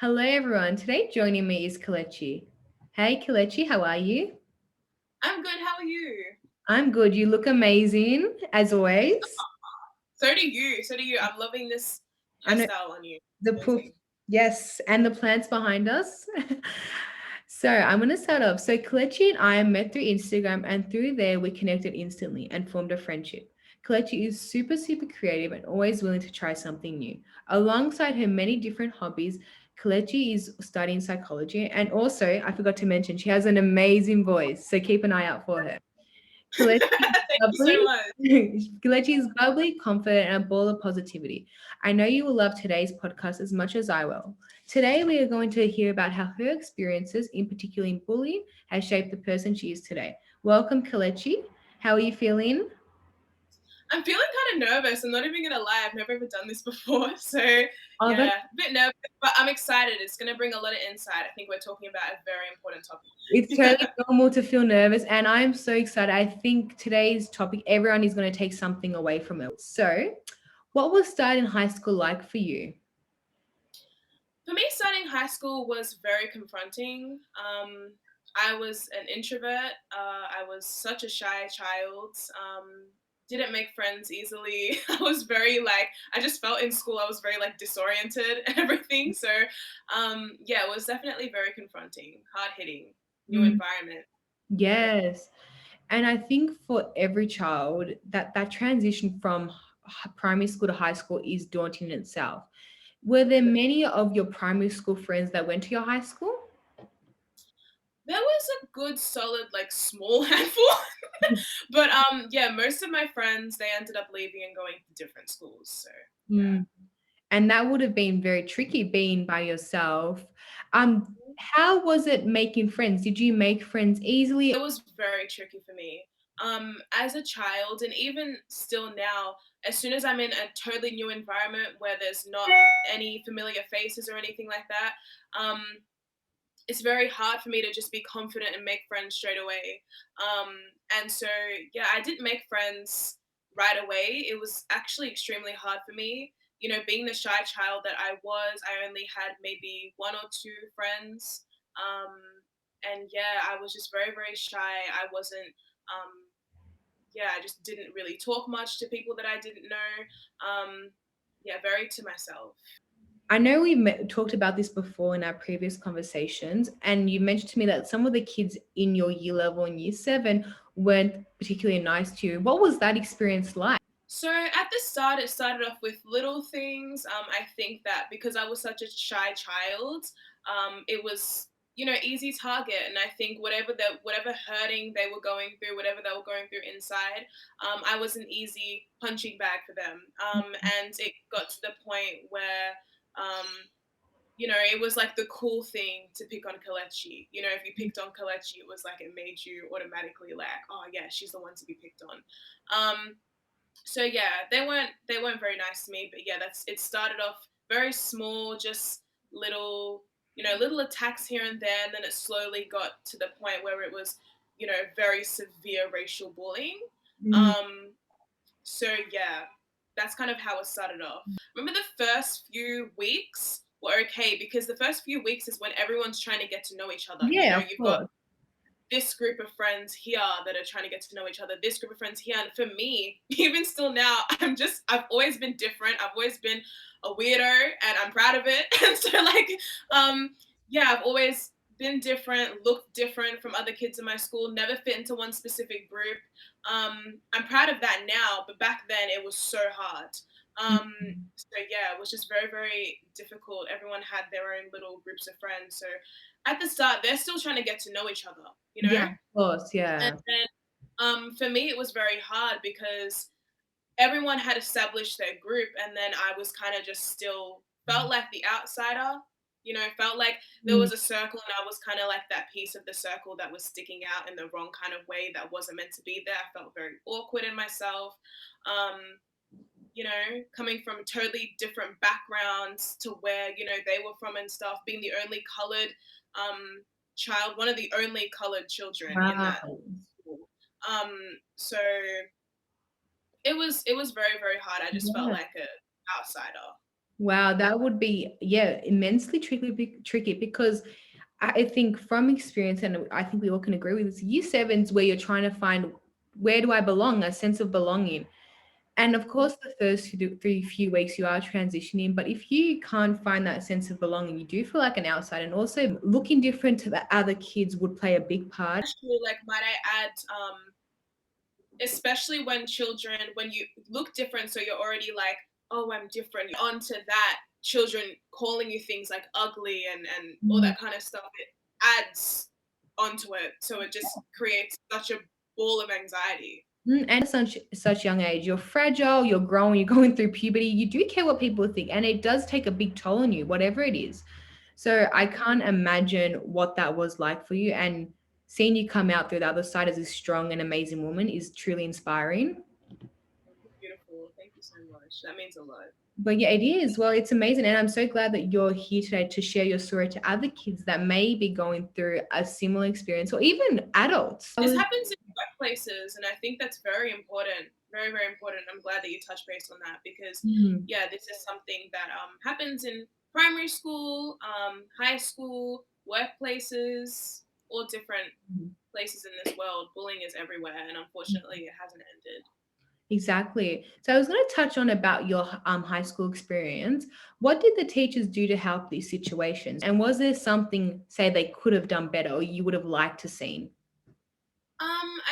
Hello, everyone. Today joining me is Kelechi. Hey, Kelechi, how are you? I'm good. How are you? I'm good. You look amazing, as always. So do you. So do you. I'm loving this I know hairstyle on you. the poop, Amazing. yes, and the plants behind us. So I'm going to start off. So Kelechi and I met through Instagram, and through there we connected instantly and formed a friendship. Kelechi is super, super creative and always willing to try something new. Alongside her many different hobbies, Kelechi is studying psychology, and also I forgot to mention she has an amazing voice. So keep an eye out for her. Kelechi is Thank you so bubbly. much. Kelechi is bubbly, confident, and a ball of positivity. I know you will love today's podcast as much as I will. Today, we are going to hear about how her experiences, in particular in bullying, has shaped the person she is today. Welcome, Kelechi. How are you feeling? I'm feeling kind of nervous. I'm not even gonna lie. I've never ever done this before. So Oh, yeah, a bit nervous, but I'm excited. It's gonna bring a lot of insight. I think we're talking about a very important it's totally topic. normal to feel nervous, and I'm so excited. I think today's topic, everyone is going to take something away from it. So, what was starting high school like for you? For me, starting high school was very confronting. I was an introvert. I was such a shy child. Didn't make friends easily. I was very like I just felt in school I was very like disoriented and everything. So yeah, it was definitely very confronting, hard hitting, new Mm, environment. yes. And I think for every child, that transition from primary school to high school is daunting in itself. Were there many of your primary school friends that went to your high school? There was a good solid like small handful. But yeah, most of my friends they ended up leaving and going to different schools. So Mm. And that would have been very tricky being by yourself. yeah. How was it making friends? Did you make friends easily? It was very tricky for me. As a child, and even still now, as soon as I'm in a totally new environment where there's not any familiar faces or anything like that, um, it's very hard for me to just be confident and make friends straight away. Um, and so, yeah, I didn't make friends right away. It was actually extremely hard for me. You know, being the shy child that I was, I only had maybe one or two friends. Um, and yeah, I was just very, very shy. I wasn't, yeah, I just didn't really talk much to people that I didn't know. Yeah, very to myself. I know talked about this before in our previous conversations, and you mentioned to me that some of the kids in your year level in year seven weren't particularly nice to you. What was that experience like? So at the start, it started off with little things. I think that because I was such a shy child, it was easy target, and I think whatever hurting they were going through, whatever they were going through inside, I was an easy punching bag for them. And it got to the point where. Um, it was like the cool thing to pick on Kelechi. If you picked on Kelechi, it was like it made you automatically like, oh yeah, she's the one to be picked on. So yeah, they weren't very nice to me, but yeah, that's it started off very small, just little little attacks here and there, and then it slowly got to the point where it was very severe racial bullying. Mm, Um, so yeah, that's kind of how it started off. Remember the first few weeks were okay because the first few weeks is when everyone's trying to get to know each other. yeah, of You've got course. this group of friends here that are trying to get to know each other, this group of friends here. And for me, even still now, I've always been different. I've always been a weirdo and I'm proud of it. And so, like, yeah, I've always been different, looked different from other kids in my school, never fit into one specific group. I'm proud of that now, but back then it was so hard. Um, Mm, so yeah, it was just very, very difficult. Everyone had their own little groups of friends. So at the start, they're still trying to get to know each other, you know? yeah, of course, And yeah. then for me, it was very hard because everyone had established their group, and then I was kind of just still felt like the outsider. Felt like there Mm, was a circle, and I was kind of like that piece of the circle that was sticking out in the wrong kind of way that wasn't meant to be there. I felt very awkward in myself. Um, Coming from totally different backgrounds to where they were from and stuff, being the only colored um, child, one of the only colored children in that wow. school. So it was very very hard. I just felt Yeah. like a outsider. Wow, that would be, yeah, immensely tricky because I think from experience, and I think we all can agree with this, year sevens where you're trying to find where do I belong, a sense of belonging. And of course, the first three few weeks you are transitioning, but if you can't find that sense of belonging, you do feel like an outsider. And also, looking different to the other kids would play a big part. Actually, like, might I add, especially when you look different, so you're already like, oh, I'm different. Onto that, children calling you things like ugly and all Mm. that kind of stuff, it adds onto it. So it just creates such a ball of anxiety. And such young age, you're fragile, you're growing, you're going through puberty. You do care what people think, and it does take a big toll on you, whatever it is. So I can't imagine what that was like for you. And seeing you come out through the other side as a strong and amazing woman is truly inspiring. Beautiful. Thank you so much. That means a lot. But yeah, it is. Well, it's amazing. And I'm so glad that you're here today to share your story to other kids that may be going through a similar experience or even adults. This happens in workplaces, and I think that's very important. Very, very important. I'm glad that you touched base on that because, Mhm. yeah, this is something that happens in primary school, high school, workplaces, all different places in this world. Bullying is everywhere, and unfortunately, it hasn't ended. Exactly. So I was going to touch on about your high school experience. What did the teachers do to help these situations? And was there something, say, they could have done better or you would have liked to seen?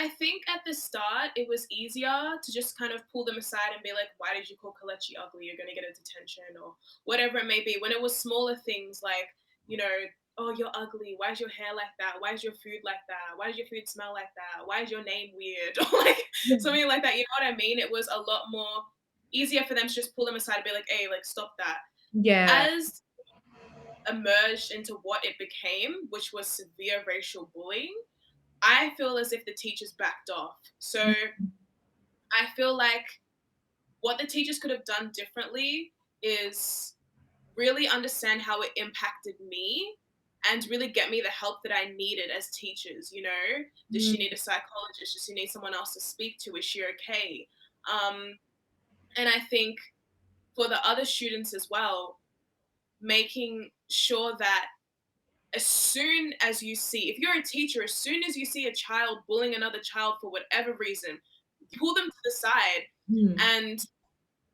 I think at the start it was easier to just kind of pull them aside and be like, "Why did you call Kelechi ugly? You're gonna get a detention or whatever it may be." When it was smaller things like, you know, "Oh, you're ugly. Why is your hair like that? Why is your food like that? Why does your food smell like that? Why is your name weird?" Or like Yeah. something like that. You know what I mean? It was a lot more easier for them to just pull them aside and be like, "Hey, like stop that." Yeah. As emerged into what it became, which was severe racial bullying, I feel as if the teachers backed off. So I feel like what the teachers could have done differently is really understand how it impacted me and really get me the help that I needed as teachers. You know, does she Mm, need a psychologist? Does she need someone else to speak to? Is she okay? Um, and I think for the other students as well, making sure that as soon as you see, if you're a teacher, as soon as you see a child bullying another child for whatever reason, pull them to the side mm, and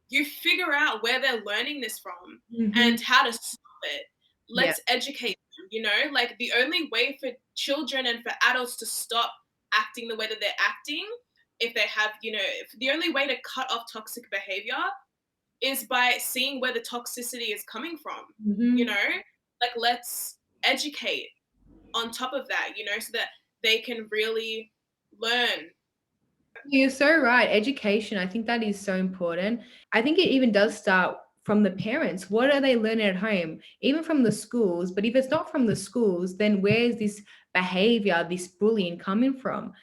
you figure out where they're learning this from mhm. and how to stop it. Yeah. Let's educate them, you know? Like the only way for children and for adults to stop acting the way that they're acting, if they have, you know, if the only way to cut off toxic behavior is by seeing where the toxicity is coming from, you Mhm. know? Like let's educate on top of that, you know, so that they can really learn. You're so right. Education, I think that is so important. I think it even does start from the parents. What are they learning at home? Even from the schools. But if it's not from the schools, then where's this behavior, this bullying coming from?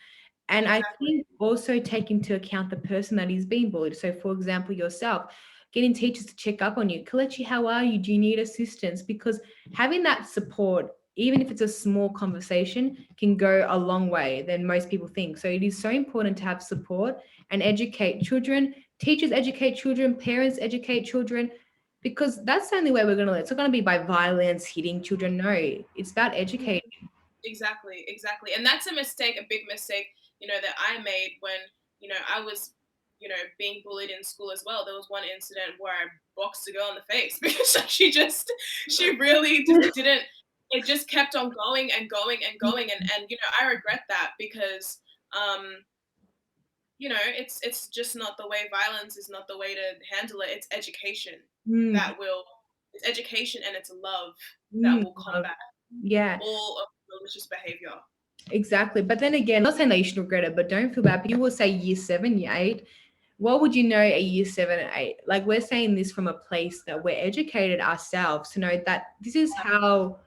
And I Exactly. think also take into account the person that is being bullied. So, for example, yourself, getting teachers to check up on you. Kelechi, how are you? Do you need assistance? Because having that support, even if it's a small conversation, can go a long way than most people think. So, it is so important to have support and educate children. Teachers educate children, parents educate children, because that's the only way we're going to learn. It's not going to be by violence, hitting children. No, it's about educating. Exactly, exactly. And that's a mistake, a big mistake, you know, that I made when, you know, I was, you know, being bullied in school as well. There was one incident where I boxed a girl in the face because she really just didn't, it just kept on going and going and going. And, you know, I regret that because, you know, it's just not the way. Violence is not the way to handle it. It's education Mm, that will, it's education and it's love that mm, will love. combat Yeah. all of malicious behavior. Exactly. But then again, not saying that you should regret it, but don't feel bad. But you will say year seven, year eight. What would you know at year seven and eight? Like we're saying this from a place that we're educated ourselves to know that this is how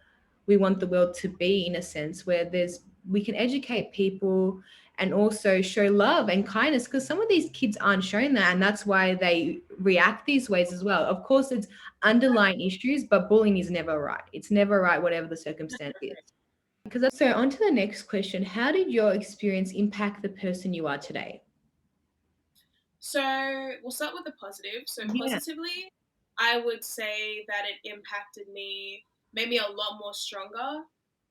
we want the world to be in a sense where there's we can educate people and also show love and kindness because some of these kids aren't shown that and that's why they react these ways as well. Of course it's underlying issues, but bullying is never right. It's never right whatever the circumstance is. Because so on to the next question. How did your experience impact the person you are today? So we'll start with the positive. So Yeah. positively, I would say that it impacted me, made me a lot more stronger.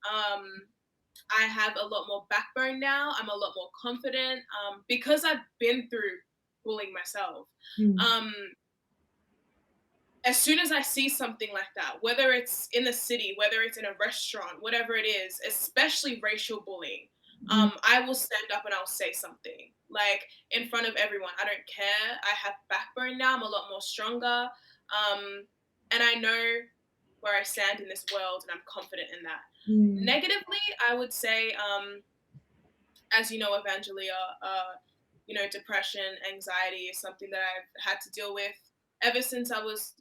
I have a lot more backbone now. I'm a lot more confident because I've been through bullying myself. Mm, Um, as soon as I see something like that, whether it's in the city, whether it's in a restaurant, whatever it is, especially racial bullying, mm, I will stand up and I'll say something like in front of everyone. I don't care. I have backbone now. I'm a lot more stronger. And I know where I stand in this world and I'm confident in that. mm, Negatively, I would say, as you know, Evangelia, depression, anxiety is something that I've had to deal with ever since I was,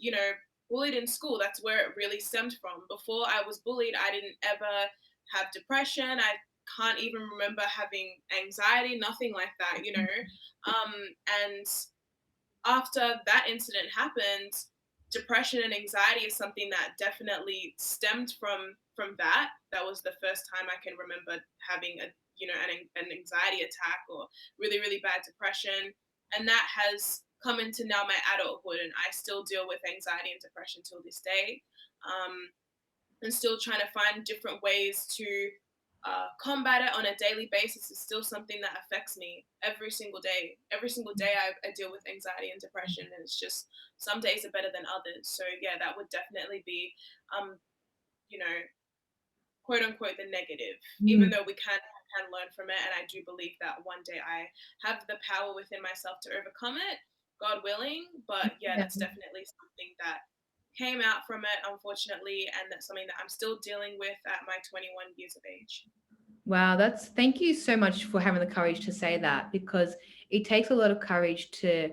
bullied in school. That's where it really stemmed from. Before I was bullied, I didn't ever have depression. I can't even remember having anxiety, nothing like that. Um, and after that incident happened, depression and anxiety is something that definitely stemmed from that. That was the first time I can remember having an anxiety attack or really really bad depression, and that has come into now my adulthood, and I still deal with anxiety and depression till this day. Um, and still trying to find different ways to combat it on a daily basis is still something that affects me every single day. Every single day, I deal with anxiety and depression, and it's just some days are better than others. So yeah, that would definitely be, um, you know, quote unquote the negative. Even mm. though we can learn from it, and I do believe that one day I have the power within myself to overcome it, God willing. But yeah, Yeah. that's definitely something that came out from it, unfortunately, and that's something that I'm still dealing with at my 21 years of age. Wow, that's thank you so much for having the courage to say that because it takes a lot of courage to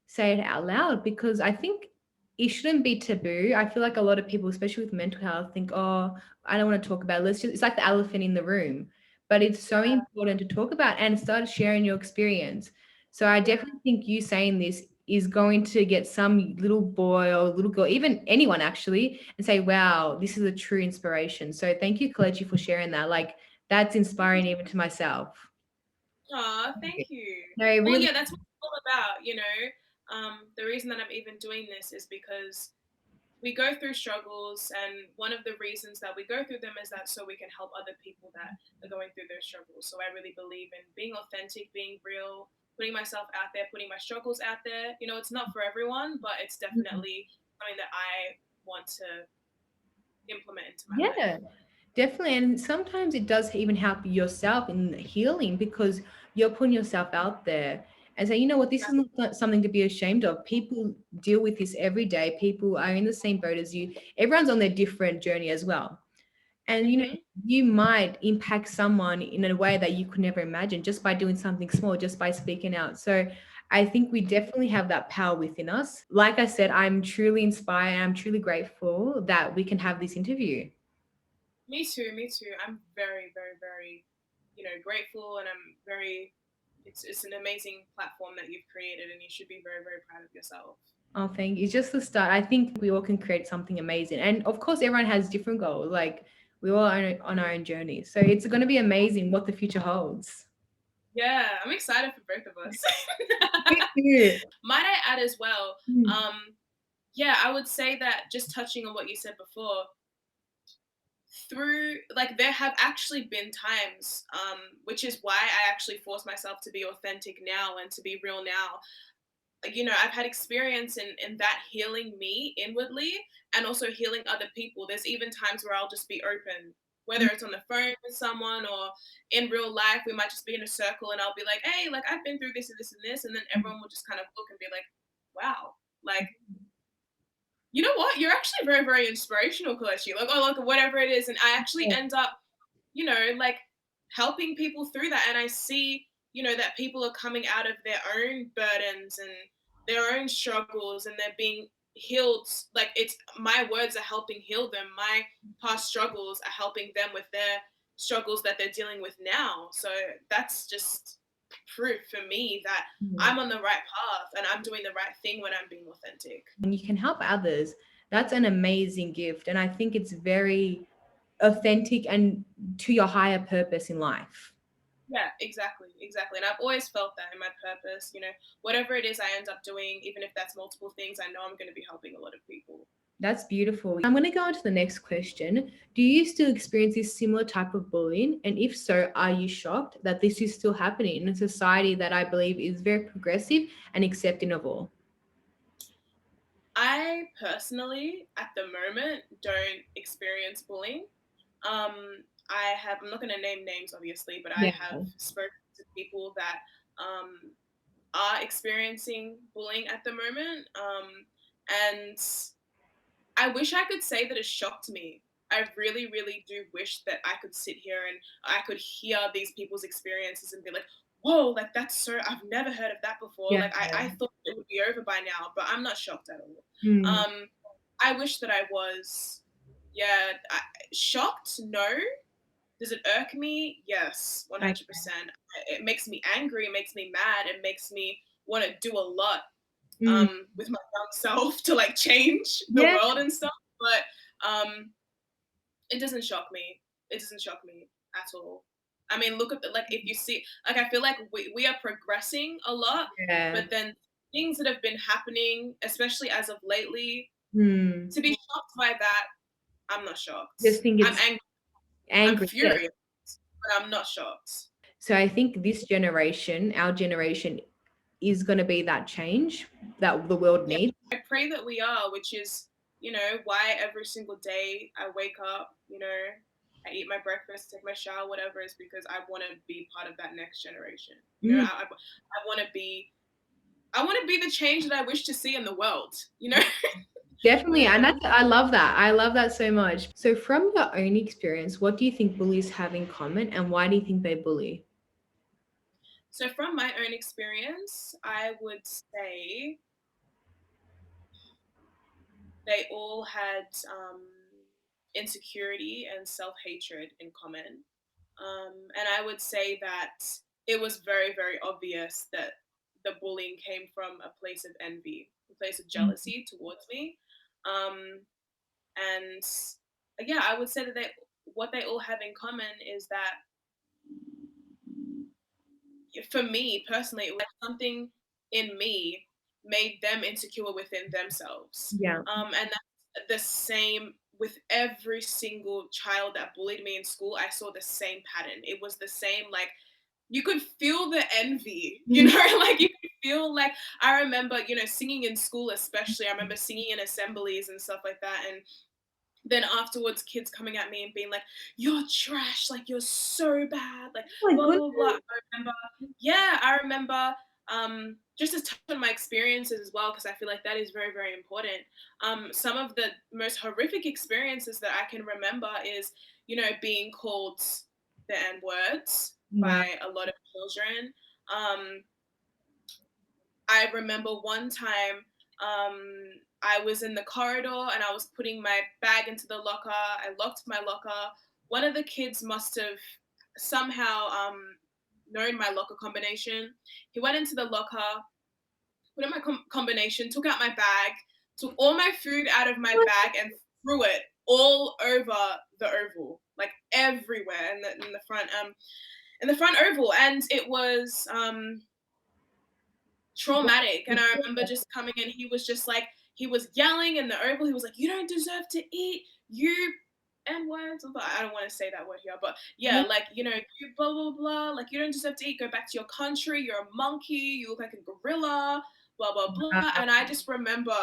say it out loud because I think it shouldn't be taboo. I feel like a lot of people, especially with mental health, think, oh, I don't want to talk about it. Let's just, it's like the elephant in the room. But it's so Yeah, important to talk about and start sharing your experience. So I yeah. definitely think you saying this is going to get some little boy or little girl, even anyone actually, and say, wow, this is a true inspiration. So thank you, Kelechi, for sharing that. Like, that's inspiring even to myself. Aw, thank you. No, it Well, really, yeah, that's what it's all about. The reason that I'm even doing this is because we go through struggles, and one of the reasons that we go through them is that so we can help other people that are going through those struggles. So I really believe in being authentic, being real, putting myself out there, putting my struggles out there. It's not for everyone, but it's definitely something that I want to implement into my life. yeah. Definitely. And sometimes it does even help yourself in healing because you're putting yourself out there and say, you know what, this is not something to be ashamed of. People deal with this every day. People are in the same boat as you. Everyone's on their different journey as well. And, Hmm. you might impact someone in a way that you could never imagine just by doing something small, just by speaking out. So I think we definitely have that power within us. Like I said, I'm truly inspired. I'm truly grateful that we can have this interview. Me too. Me too. I'm very, very, very, grateful, and I'm very. It's an amazing platform that you've created, and you should be very, very proud of yourself. Oh, thank you. It's just the start. I think we all can create something amazing. And of course, everyone has different goals. Like we all are on our own journey. So it's going to be amazing what the future holds. Yeah, I'm excited for both of us. Me too. Might I add as well? Mm, Um, yeah, I would say that just touching on what you said before, through like there have actually been times, which is why I actually force myself to be authentic now and to be real now. Like, I've had experience in that healing me inwardly and also healing other people. There's even times where I'll just be open, whether mm, it's on the phone with someone or in real life. We might just be in a circle and I'll be like, hey, like I've been through this and this and this. And then mm. everyone will just kind of look and be like, wow, like, you know what? You're actually very, very inspirational, Kelechi. Like, oh, like whatever it is. And I actually Yeah. end up, like helping people through that. And I see, that people are coming out of their own burdens and their own struggles, and they're being healed. Like, it's my words are helping heal them. My past struggles are helping them with their struggles that they're dealing with now. So that's just proof for me that Mm. I'm on the right path and I'm doing the right thing when I'm being authentic. When you can help others, that's an amazing gift. And I think it's very authentic and to your higher purpose in life. Yeah, exactly. And I've always felt that in my purpose, whatever it is I end up doing, even if that's multiple things, I know I'm going to be helping a lot of people. That's beautiful. I'm going to go on to the next question. Do you still experience this similar type of bullying? And if so, are you shocked that this is still happening in a society that I believe is very progressive and accepting of all? I personally, at the moment, don't experience bullying. I'm not going to name names, obviously, but I Yeah. have spoken to people that um, are experiencing bullying at the moment. And I wish I could say that it shocked me. I really, really do wish that I could sit here and I could hear these people's experiences and be like, whoa, like that's I've never heard of that before. Yeah. Like I thought it would be over by now, but I'm not shocked at all. Mm, I wish that I was. Yeah, shocked? No. Does it irk me? Yes, okay. 100%. It makes me angry. It makes me mad. It makes me want to do a lot Mm, with my young self to like change the yeah. world and stuff. But it doesn't shock me. It doesn't shock me at all. I mean, look at like if you see, like I feel like we are progressing a lot, Yeah. but then things that have been happening, especially as of lately, Mm. to be shocked by that, I'm not shocked. Just think I'm it's angry. I'm angry. Yes. furious, but I'm not shocked. So I think this generation, our generation, is going to be that change that the world Yeah, needs. I pray that we are, which is, why every single day I wake up, I eat my breakfast, take my shower, whatever, is because I want to be part of that next generation. Mm, I want to be, I want to be the change that I wish to see in the world. definitely. And Yeah. that's, I love that. I love that so much. So, from your own experience, what do you think bullies have in common and why do you think they bully? So from my own experience, I would say they all had insecurity and self hatred in common. And I would say that it was very, very obvious that the bullying came from a place of envy, a place of Mm, jealousy towards me. Um, and yeah, I would say that what they all have in common is that for me personally, it was something in me made them insecure within themselves. yeah. And that's the same with every single child that bullied me in school. I saw the same pattern. It was the same, like, you could feel the envy, Mm, like you could feel like, I remember, singing in school, especially. I remember singing in assemblies and stuff like that. And then afterwards, kids coming at me and being like, "You're trash, like you're so bad, like oh my blah blah blah." goodness. I remember just to touch on my experiences as well, because I feel like that is very, very important. Some of the most horrific experiences that I can remember is, being called the N words Wow. by a lot of children. Um, I remember one time I was in the corridor and I was putting my bag into the locker. I locked my locker. One of the kids must have somehow known my locker combination. He went into the locker, put in my combination, took out my bag, took all my food out of my bag and threw it all over the oval, like everywhere in the front oval. And it was traumatic. And I remember just coming in, he was just like, he was yelling in the oval. He was like, "You don't deserve to eat, you N words." I don't want to say that word here, but yeah, like, you blah, blah, blah. Like, you don't deserve to eat. Go back to your country. You're a monkey. You look like a gorilla, blah, blah, blah. And I just remember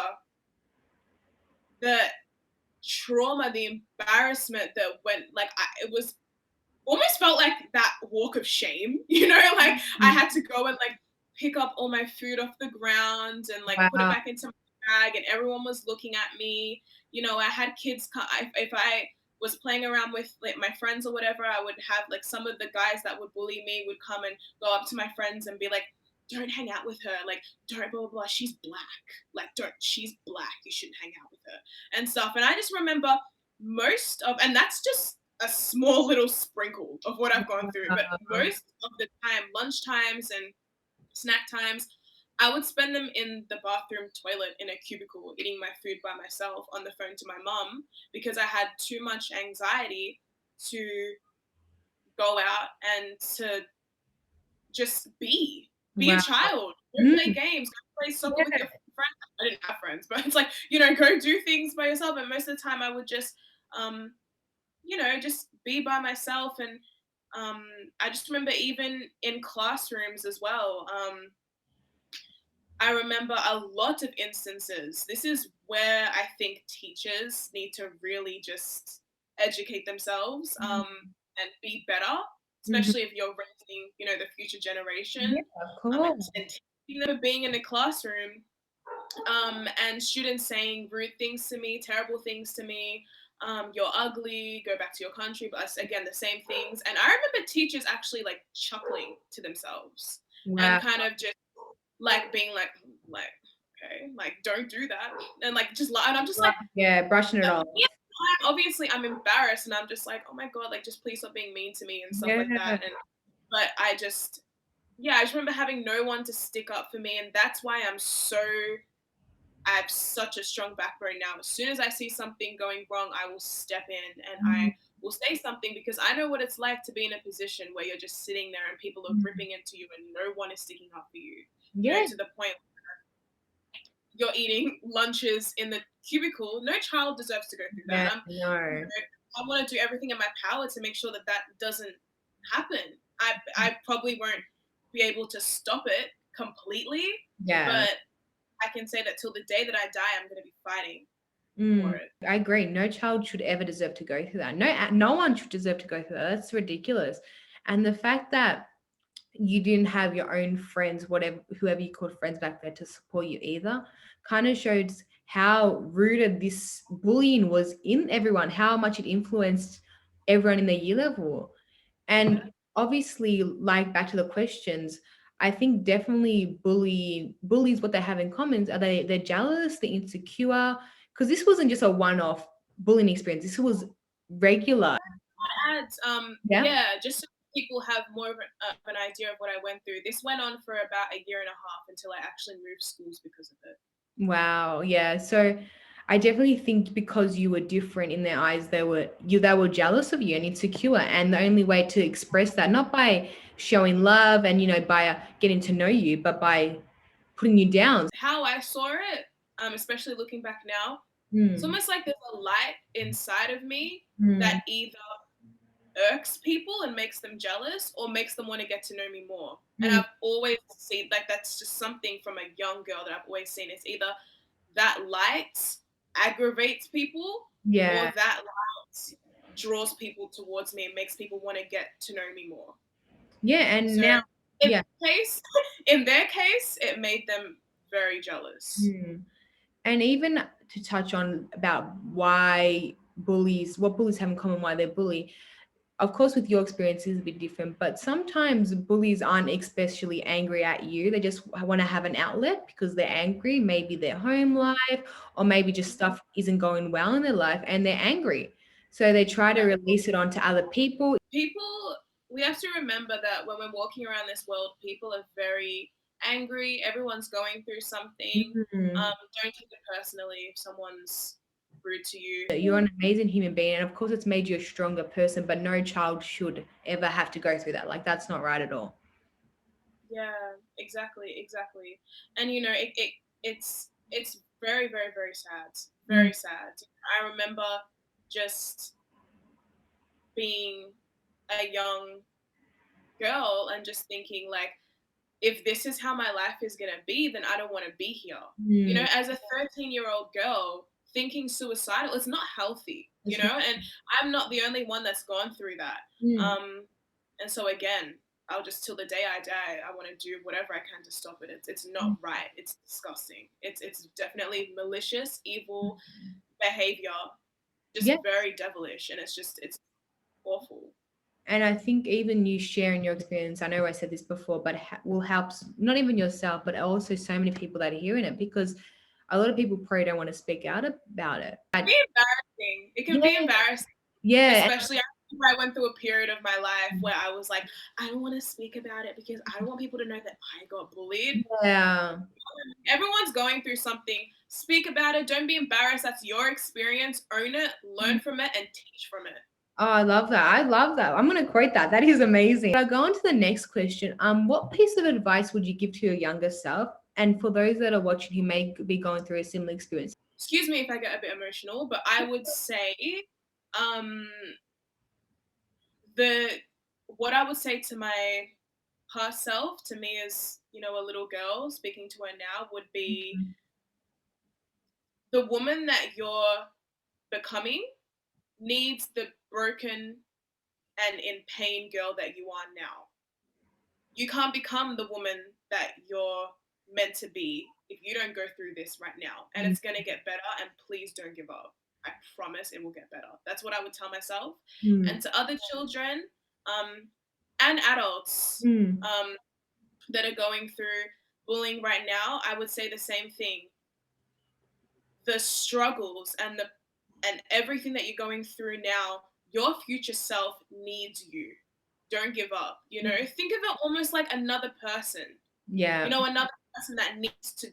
the trauma, the embarrassment that went, like, it was almost felt like that walk of shame, like I had to go and like pick up all my food off the ground and like put it Wow. back into my bag, and everyone was looking at me. I had kids if I was playing around with like my friends or whatever, I would have like some of the guys that would bully me would come and go up to my friends and be like, "Don't hang out with her, like don't blah blah blah, she's black, like don't, she's black, you shouldn't hang out with her," and stuff. And I just remember and that's just a small little sprinkle of what I've gone through. But most of the time, lunch times and snack times, I would spend them in the bathroom toilet in a cubicle, eating my food by myself on the phone to my mum, because I had too much anxiety to go out and to just be a Wow. child, go play Mm, games, go play soccer with yeah. your friends. I didn't have friends, but it's like, you know, go do things by yourself. And most of the time I would just um you know, just be by myself. And um I just remember even in classrooms as well. I remember a lot of instances. This is where I think teachers need to really just educate themselves, and be better, Mhm. especially if you're raising, you know, the future Yeah, generation, of course. and teaching them being in the classroom, and students saying rude things to me, terrible things to me. You're ugly, go back to your country, but again, the same things. And I remember teachers actually like chuckling to themselves Wow. and kind of just like being like, okay, like don't do that, and like just lie. And I'm just like, Yeah, brushing it off. yeah, obviously I'm embarrassed, and I'm just like, oh my god, like just please stop being mean to me and stuff like Yeah. that. And but I just, yeah, I just remember having no one to stick up for me, and that's why I have such a strong backbone now. As soon as I see something going wrong, I will step in and Mm, I will say something, because I know what it's like to be in a position where you're just sitting there and people are mm. ripping into you and no one is sticking up for you. You know, Yeah, to the point you're eating lunches in the cubicle. No child deserves to go through that. yeah, And you no. know, I want to do everything in my power to make sure that that doesn't happen. I probably won't be able to stop it completely, Yeah. but I can say that till the day that I die, I'm going to be fighting for Mm, it. I agree. No child should ever deserve to go through that. No one should deserve to go through that. That's ridiculous. And the fact that you didn't have your own friends, whatever, whoever you called friends back there to support you either, kind of shows how rooted this bullying was in everyone, how much it influenced everyone in the year level. Yeah. And obviously, like back to the questions, I think definitely bullies what they have in common are they're jealous, they're insecure, because this wasn't just a one-off bullying experience. This was regular. Ads, Yeah. yeah, just so people have more of an idea of what I went through. This went on for about a year and a half until I actually moved schools because of it. Wow. Yeah. So I definitely think because you were different in their eyes, they were jealous of you and insecure. And the only way to express that, not by showing love and by getting to know you, but by putting you down. How I saw it, especially looking back now, it's Mm, almost like there's a light inside of me mm, that either irks people and makes them jealous or makes them want to get to know me more. And mm. I've always seen like that's just something from a young girl that I've always seen. It's either that light aggravates people or Yeah. that light draws people towards me and makes people want to get to know me more. Yeah. And So now, in yeah. case in their case, it made them very jealous. Mm. And even to touch on about what bullies have in common, why they're bully. Of course, with your experience is a bit different, but sometimes bullies aren't especially angry at you. They just want to have an outlet because they're angry, maybe their home life, or maybe just stuff isn't going well in their life and they're angry. So they try to Yeah. release it onto other people. People, we have to remember that when we're walking around this world, people are very angry. Everyone's going through something. Mhm. Don't take it personally if someone's rude to you. You're an amazing human being, and of course, it's made you a stronger person, but no child should ever have to go through that. Like, that's not right at all. Yeah, exactly, exactly. And you know, it's very, very, very sad. Mm, Very sad. I remember just being a young girl and just thinking like, if this is how my life is gonna be, then I don't want to be here. You know, mm, as a 13-year-old girl thinking suicidal, it's not healthy. You it's know, and I'm not the only one that's gone through that. mm, And so again, I'll just till the day I die, I want to do whatever I can to stop it. It's not mm. right. It's disgusting. It's definitely malicious, evil behavior, just Yeah. very devilish, and it's awful. And I think even you sharing your experience, I know I said this before, but will help not even yourself, but also so many people that are hearing it because a lot of people probably don't want to speak out about it. Be embarrassing. It can be Yeah, embarrassing, yeah, especially I went through a period of my life where I was like, I don't want to speak about it because I don't want people to know that I got bullied. yeah. Everyone's going through something. Speak about it. Don't be embarrassed. That's your experience. Own it, learn from it, and teach from it. Oh, I love that. I love that. I'm gonna quote that. That is amazing. I'll go on to the next question. What piece of advice would you give to your younger self? And for those that are watching who may be going through a similar experience. Excuse me if I get a bit emotional, but I would say um, the what I would say to my past self, to me as a little girl speaking to her now, would be the woman that you're becoming needs the broken and in pain girl that you are now. You can't become the woman that you're meant to be if you don't go through this right now. And it's going to get better. And please don't give up. I promise it will get better. That's what I would tell myself. Mm, And to other children um, and adults mm, um, that are going through bullying right now, I would say the same thing. The struggles and everything that you're going through now, your future self needs you. Don't give up. Think of it almost like another person. yeah. Another person that needs to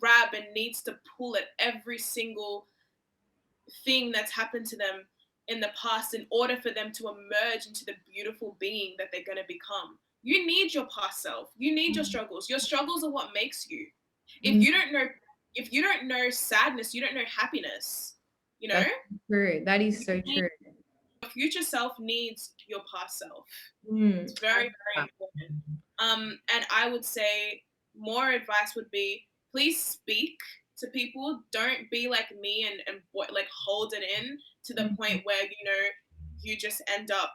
grab and needs to pull at every single thing that's happened to them in the past in order for them to emerge into the beautiful being that they're going to become. You need your past self. You need your struggles. Your struggles are what makes you. If Mm, you don't know if you don't know sadness, you don't know happiness. You know? that's true. That is You so need, true. your future self needs your past self. Mm, It's very, very important. And I would say more advice would be please speak to people. Don't be like me and like hold it in to the mm, point where you just end up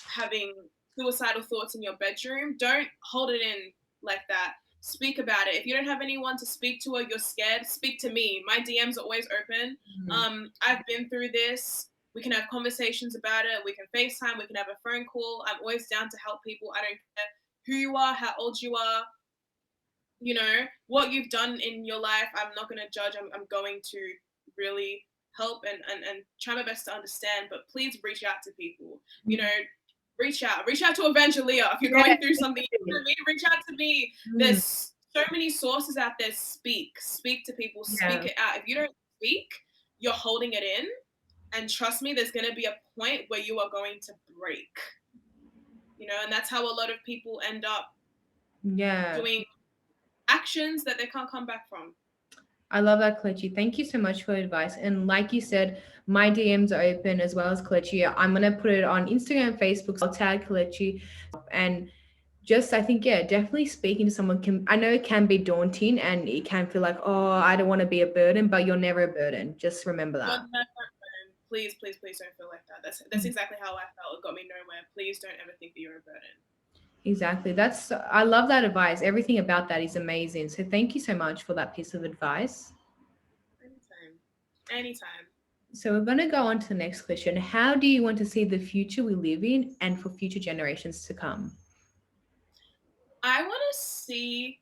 having suicidal thoughts in your bedroom. Don't hold it in like that. Speak about it. If you don't have anyone to speak to or you're scared, speak to me. My DMs are always open. mm. I've been through this. We can have conversations about it. We can FaceTime. We can have a phone call. I'm always down to help people. I don't care who you are, how old you are, what you've done in your life. I'm not going to judge. I'm going to really help and try my best to understand. But please reach out to people. Reach out to Evangelia if you're Yeah. going through something. Reach out to me. Mm, There's so many sources out there. Speak to people, speak yeah. it out. If you don't speak, you're holding it in. And trust me, there's going to be a point where you are going to break. And that's how a lot of people end up Yeah. doing actions that they can't come back from. I love that, Kelechi. Thank you so much for advice. And like you said, my DMs are open as well as Kelechi. I'm gonna put it on Instagram, Facebook. I'll tag Kelechi. And just I think, yeah, definitely speaking to someone can I know it can be daunting and it can feel like, oh, I don't want to be a burden, but you're never a burden. Just remember You're that. never alone. Please, please, please don't feel like that. That's exactly how I felt. It got me nowhere. Please don't ever think that you're a burden. Exactly. That's I love that advice. Everything about that is amazing. So thank you so much for that piece of advice. Anytime. Anytime. So we're going to go on to the next question. How do you want to see the future we live in and for future generations to come? I want to see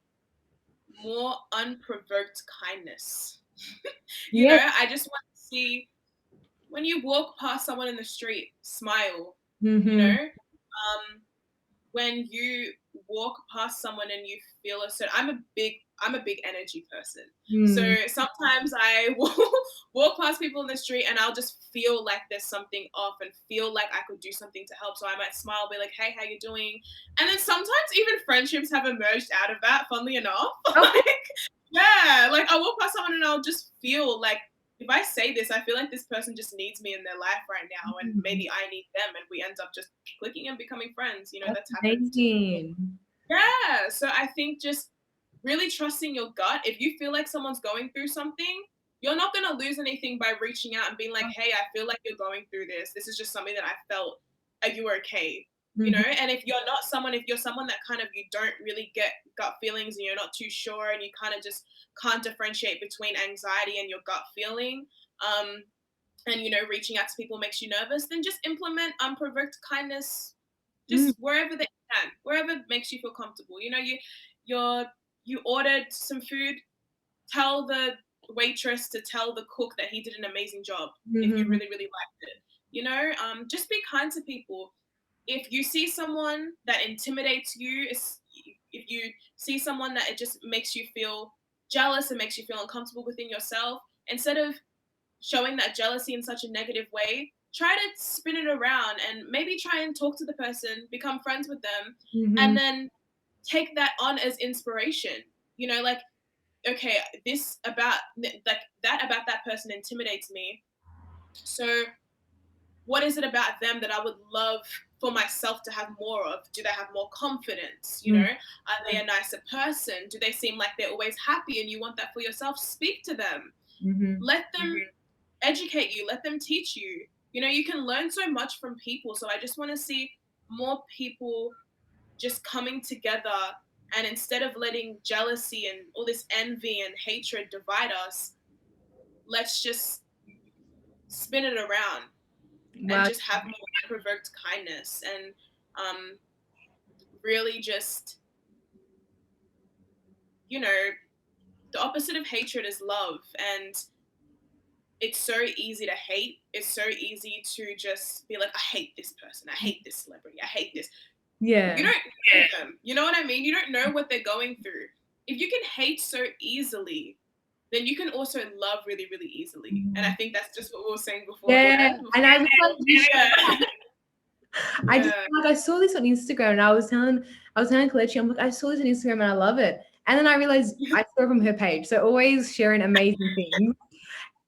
more unprovoked kindness. Yeah. I just want to see when you walk past someone in the street, smile. You know, Mm-hmm. when you walk past someone and you feel a certain I'm a big energy person. So Mm, sometimes I will walk past people in the street and I'll just feel like there's something off and feel like I could do something to help. So I might smile, be like, hey, how you doing? And then sometimes even friendships have emerged out of that, funnily enough. okay. Like, yeah, like I walk past someone and I'll just feel like if I say this, I feel like this person just needs me in their life right now, and Mm, maybe I need them, and we end up just clicking and becoming friends. that's That's happened to people. amazing. Yeah. So I think just really trusting your gut. If you feel like someone's going through something, you're not going to lose anything by reaching out and being like, hey, I feel like you're going through this. This is just something that I felt. Are you okay? Mhm. And if you're someone that kind of you don't really get gut feelings and you're not too sure and you kind of just can't differentiate between anxiety and your gut feeling, and reaching out to people makes you nervous, then just implement unprovoked kindness Mm, just wherever they can, wherever makes you feel comfortable. You're you ordered some food, tell the waitress to tell the cook that he did an amazing job if you mhm, really, really liked it. Just be kind to people. If you see someone that intimidates you, if you see someone that it just makes you feel jealous and makes you feel uncomfortable within yourself, instead of showing that jealousy in such a negative way, try to spin it around and maybe try and talk to the person, become friends with them, and Mm-hmm. then take that on as inspiration. Like, okay, this about like that about that person intimidates me. So what is it about them that I would love for myself to have more of? Do they have more confidence? Are they a nicer person? Do they seem like they're always happy and you want that for yourself? Speak to them. Mm-hmm. Let them educate you. Let them teach you. You can learn so much from people. So I just want to see more people just coming together, and instead of letting jealousy and all this envy and hatred divide us, let's just spin it around and Wow. just have more provoked kindness, and um, really just, you know, the opposite of hatred is love. And it's so easy to hate. It's so easy to just be like, I hate this person. I hate this celebrity. I hate this. You Yeah. don't know them. You know what I mean? You don't know what they're going through. If you can hate so easily, then you can also love really, really easily. And I think that's just what we were saying Yeah. beforehand. And I realized Yeah. I just Yeah. like I saw this on Instagram and I was telling Kelechi, I'm like, I saw this on Instagram and I love it. And then I realized I saw it from her page. So always sharing amazing things.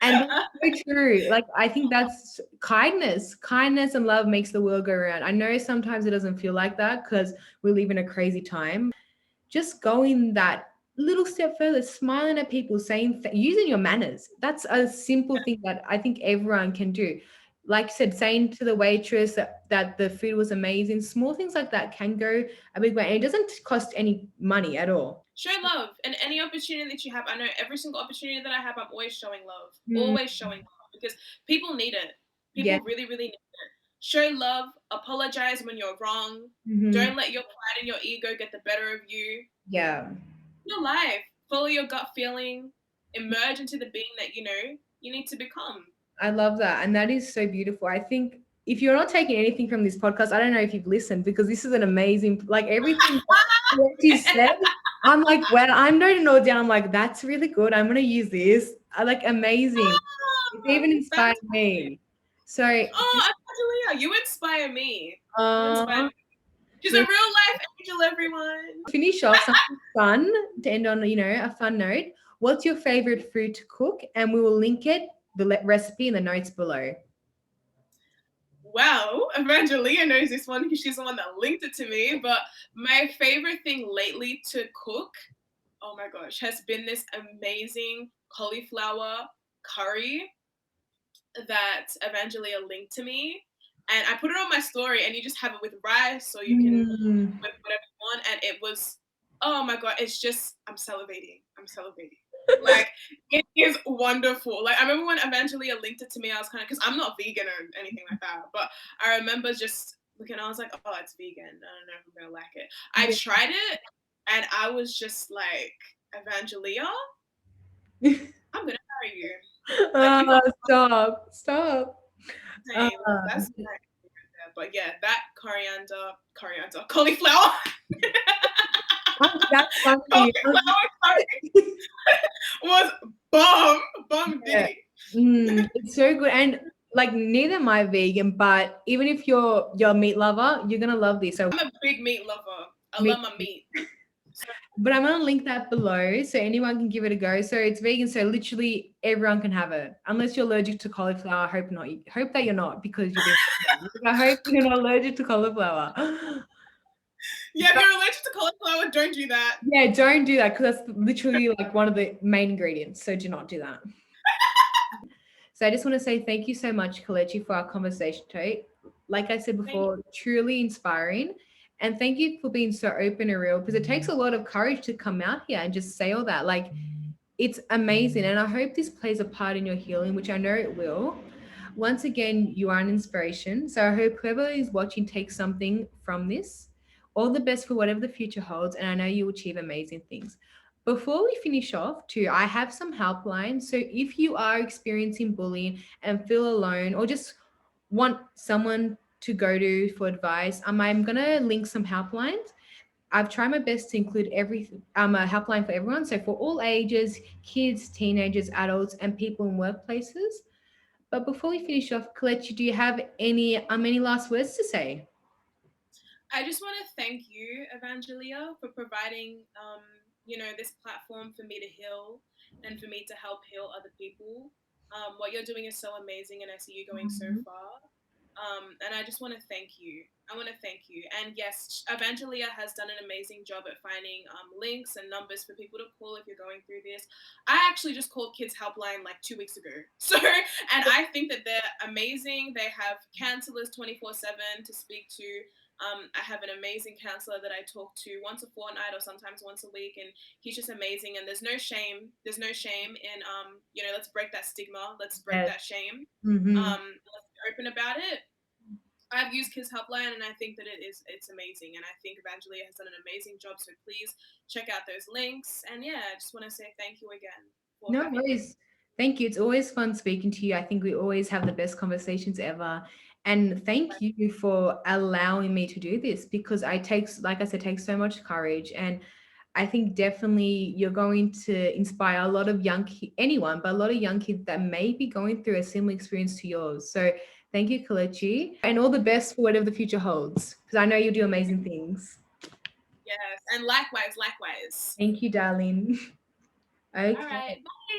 And that's so true. Like I think that's kindness. Kindness and love makes the world go around. I know sometimes it doesn't feel like that because we live in a crazy time. Just going that little step further, smiling at people, saying using your manners. That's a simple thing that I think everyone can do. Like you said, saying to the waitress that the food was amazing. Small things like that can go a big way, and it doesn't cost any money at all. Show love. And any opportunity that you have, I know every single opportunity that I have, I'm always showing love. Mm, Always showing love, because people need it. yeah. People really, really need it. Show love. Apologize when you're wrong. Hmm. Don't let your pride and your ego get the better of you. Yeah. Your life. Follow your gut feeling. Emerge into the being that you need to become. I love that. And that is so beautiful. I think if you're not taking anything from this podcast, I don't know if you've listened because this is an amazing, like everything that you said. I'm like, well, I'm noting it all down. I'm like, that's really good. I'm going to use this. I like amazing. It's even Oh, inspired fantastic. me. So, Oh, Evangelia, you inspire me. You inspire uh, me. She's a real life angel, everyone. finish off something fun to end on, a fun note. What's your favorite food to cook? And we will link it, the recipe in the notes below. Well, Evangelia knows this one because she's the one that linked it to me. But my favorite thing lately to cook, oh my gosh, has been this amazing cauliflower curry that Evangelia linked to me. And I put it on my story, and you just have it with rice, or you can Mm. with whatever you want. And it was, oh my God, it's just, I'm salivating. I'm salivating. Like, it is wonderful. Like, I remember when Evangelia linked it to me, I was kind of, because I'm not vegan or anything like that, but I remember just looking, I was like, oh, it's vegan. I don't know if I'm going to like it. I Yeah. tried it, and I was just like, Evangelia, I'm going to marry you. Like, you got Stop, stop. the same. That's my favorite. But yeah, that coriander, cauliflower, That's funny. cauliflower curry was bomb Yeah. diddy. It's so good. And like neither am I vegan, but even if you're a meat lover, you're gonna love this. So I'm a big meat lover. I me love my too. meat. So But I'm gonna link that below so anyone can give it a go. So it's vegan, so literally everyone can have it. Unless you're allergic to cauliflower. I hope not. Hope that you're not because you're vegan. I hope you're not allergic to cauliflower. yeah, if you're allergic to cauliflower, don't do that. Yeah, don't do that because that's literally like one of the main ingredients. So do not do that. So I just want to say thank you so much, Kelechi, for our conversation today. Like I said Thank you. before, truly inspiring. And thank you for being so open and real because it takes a lot of courage to come out here and just say all that. Like, it's amazing. And I hope this plays a part in your healing, which I know it will. Once again, you are an inspiration. So I hope whoever is watching takes something from this. All the best for whatever the future holds. And I know you will achieve amazing things. Before we finish off, too, I have some helplines. So if you are experiencing bullying and feel alone or just want someone to go to for advice, I'm going to link some helplines. I've tried my best to include every a helpline for everyone. So for all ages, kids, teenagers, adults, and people in workplaces. But before we finish off, Kelechi, do you have any last words to say? I just want to thank you, Evangelia, for providing, this platform for me to heal and for me to help heal other people. What you're doing is so amazing, and I see you going so Mhm. far. And I just want to thank you. I want to thank you. And yes, Evangelia has done an amazing job at finding links and numbers for people to call if you're going through this. I actually just called Kids Helpline like 2 weeks ago. So, and I think that they're amazing. They have counselors 24/7 to speak to. I have an amazing counselor that I talk to once a fortnight or sometimes once a week, and he's just amazing. And there's no shame. There's no shame in let's break that stigma. Let's break Yes. that shame. Mm-hmm. Let's be open about it. I've used Kids Helpline, and I think that it's amazing. And I think Evangelia has done an amazing job. So please check out those links. And yeah, I just want to say thank you again for No having me. worries. Thank you. It's always fun speaking to you. I think we always have the best conversations ever. And thank you for allowing me to do this because like I said, takes so much courage. And I think definitely you're going to inspire a lot of anyone, but a lot of young kids that may be going through a similar experience to yours. So thank you, Kalechi, and all the best for whatever the future holds because I know you'll do amazing things. Yes, and likewise, likewise. Thank you, darling. All Okay. right, bye.